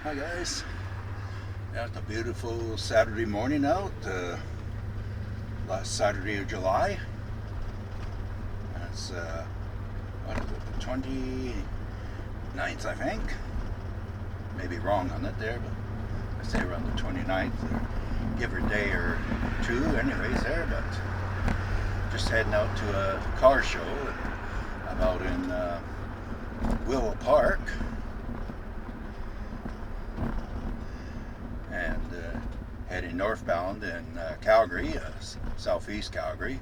Hi guys, it's a beautiful Saturday morning out, last Saturday of July. It's what is it, the 29th I think. Maybe wrong on it there, but I say around the 29th, give or day or two anyways there, but just heading out to a car show. I'm out in Willow Park. And heading northbound in Calgary, southeast Calgary,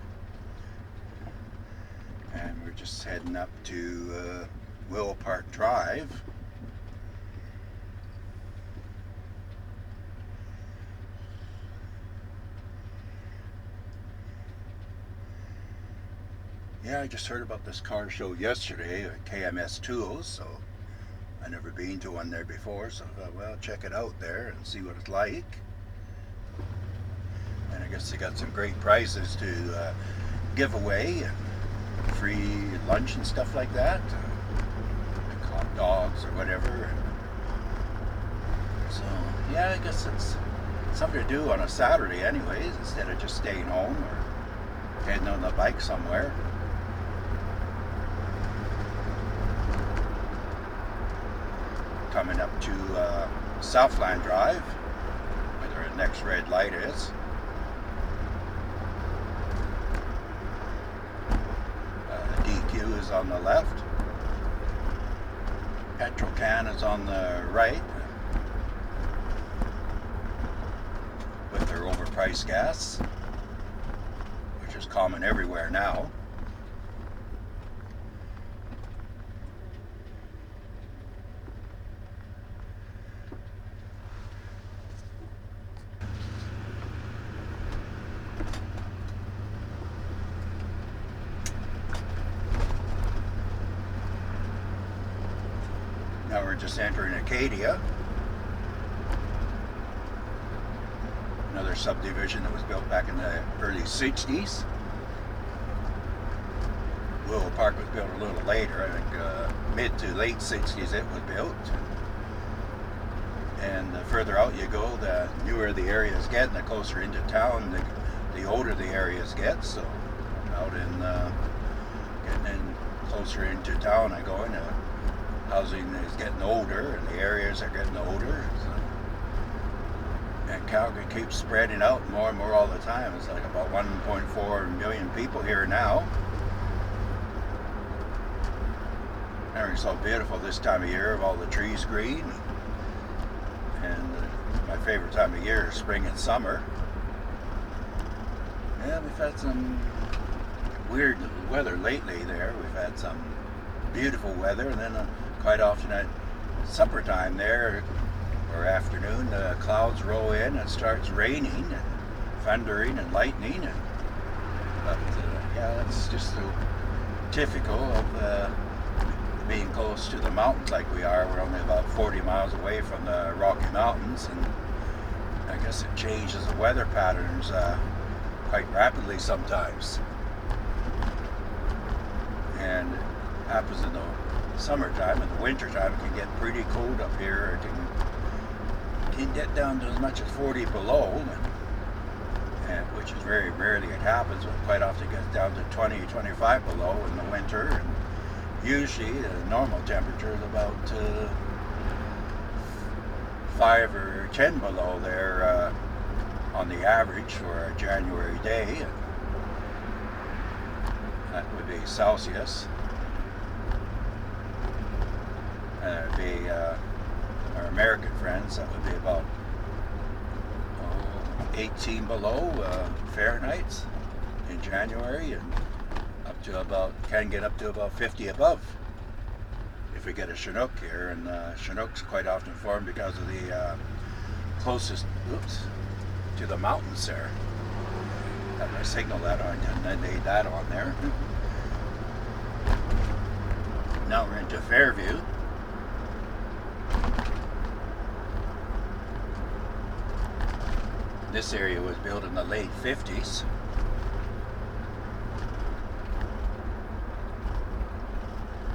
and we're just heading up to Willow Park Drive. Yeah, I just heard about this car show yesterday at KMS Tools, so I've never been to one there before, so I thought, well, check it out there and see what it's like. And I guess they got some great prizes to give away, and free lunch and stuff like that, like hot dogs or whatever. So yeah, I guess it's something to do on a Saturday anyways, instead of just staying home or heading on the bike somewhere. Coming up to Southland Drive, where the next red light is. DQ is on the left. Petrol can is on the right, with their overpriced gas, which is common everywhere now. Now we're just entering Acadia, another subdivision that was built back in the early 60s. Willow Park was built a little later, I think mid to late 60s it was built. And the further out you go, the newer the areas get, and the closer into town, the older the areas get. So out in getting in closer into town, I go in. Housing is getting older, and the areas are getting older. So, and Calgary keeps spreading out more and more all the time. It's like about 1.4 million people here now. It's so beautiful this time of year, with all the trees green. And my favorite time of year is spring and summer. Yeah, we've had some weird weather lately there. We've had some beautiful weather, and then quite often at supper time there, or afternoon, the clouds roll in and it starts raining and thundering and lightning. But yeah, that's just so typical of being close to the mountains like we are. We're only about 40 miles away from the Rocky Mountains, and I guess it changes the weather patterns quite rapidly sometimes. And it happens in the summertime. In the wintertime it can get pretty cold up here. It can get down to as much as 40 below, and which is very rarely it happens, but quite often it gets down to 20, 25 below in the winter. And usually the normal temperature is about 5 or 10 below there on the average for a January day. That would be Celsius. It'd be our American friends, that would be about 18 below Fahrenheit in January, and up to about, can get up to about 50 above if we get a Chinook here. And Chinooks quite often form because of the closest to the mountains there. Have my signal that on, and then they that on there. Now we're into Fairview. This area was built in the late 50s.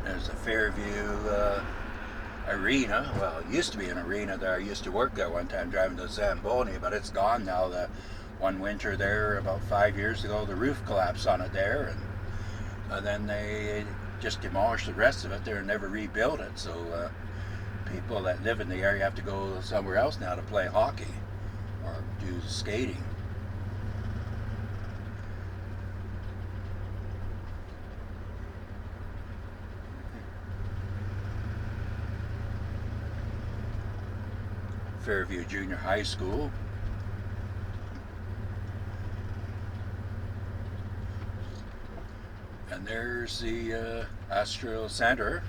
There's a Fairview arena. Well, it used to be an arena there. I used to work there one time driving to Zamboni, but it's gone now. The one winter there about 5 years ago, the roof collapsed on it there, and then they just demolished the rest of it there and never rebuilt it. So people that live in the area have to go somewhere else now to play hockey or do skating. Fairview Junior High School. And there's the Astral Center,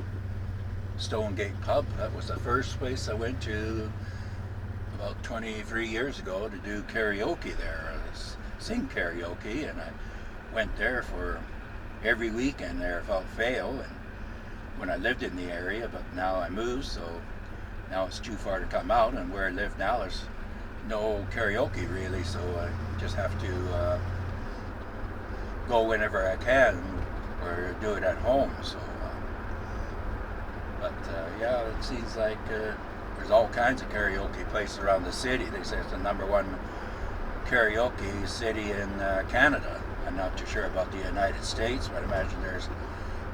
Stonegate Pub. That was the first place I went to about 23 years ago to do karaoke there. Sing karaoke, and I went there for every weekend there without fail. And when I lived in the area, but now I moved, so now it's too far to come out, and where I live now there's no karaoke really, so I just have to go whenever I can or do it at home. So, yeah, it seems like there's all kinds of karaoke places around the city. They say it's the #1 karaoke city in Canada. I'm not too sure about the United States, but I imagine there's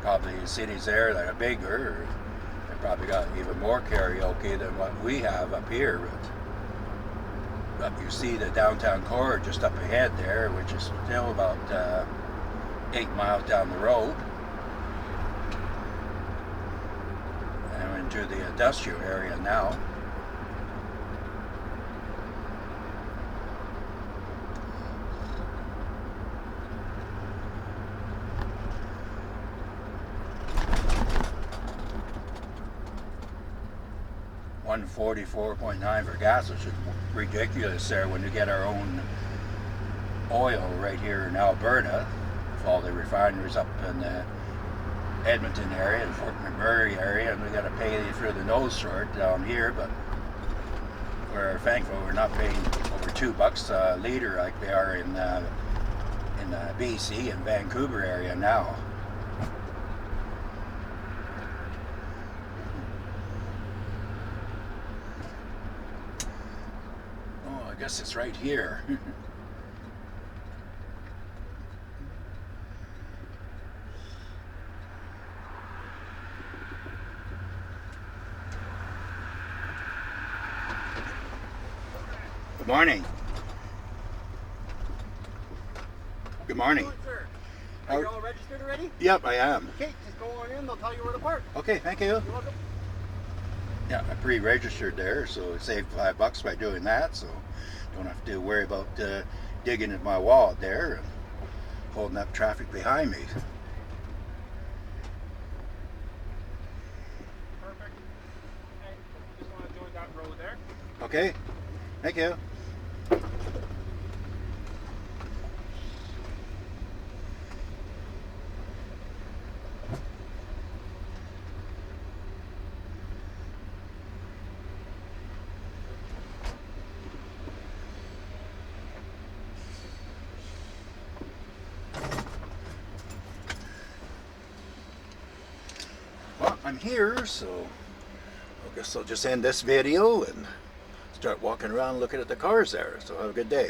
probably cities there that are bigger. They probably got even more karaoke than what we have up here. But you see the downtown core just up ahead there, which is still about 8 miles down the road. And we're into the industrial area now. $144.9 for gas, which is ridiculous there when you get our own oil right here in Alberta, with all the refineries up in the Edmonton area and Fort McMurray area, and we got to pay through the nose for it down here. But we're thankful we're not paying over $2 a liter like they are in BC and Vancouver area now. Oh, I guess it's right here. Good morning. Good morning. Good, sir. Are you all registered already? Yep, I am. Okay, just go on in. They'll tell you where to park. Okay, thank you. You're welcome. Yeah, I pre-registered there, so it saved $5 by doing that, so don't have to worry about digging at my wallet there and holding up traffic behind me. Perfect. Okay, just want to join that row there. Okay, thank you. Well, I'm here, so I guess I'll just end this video and start walking around looking at the cars there. So have a good day.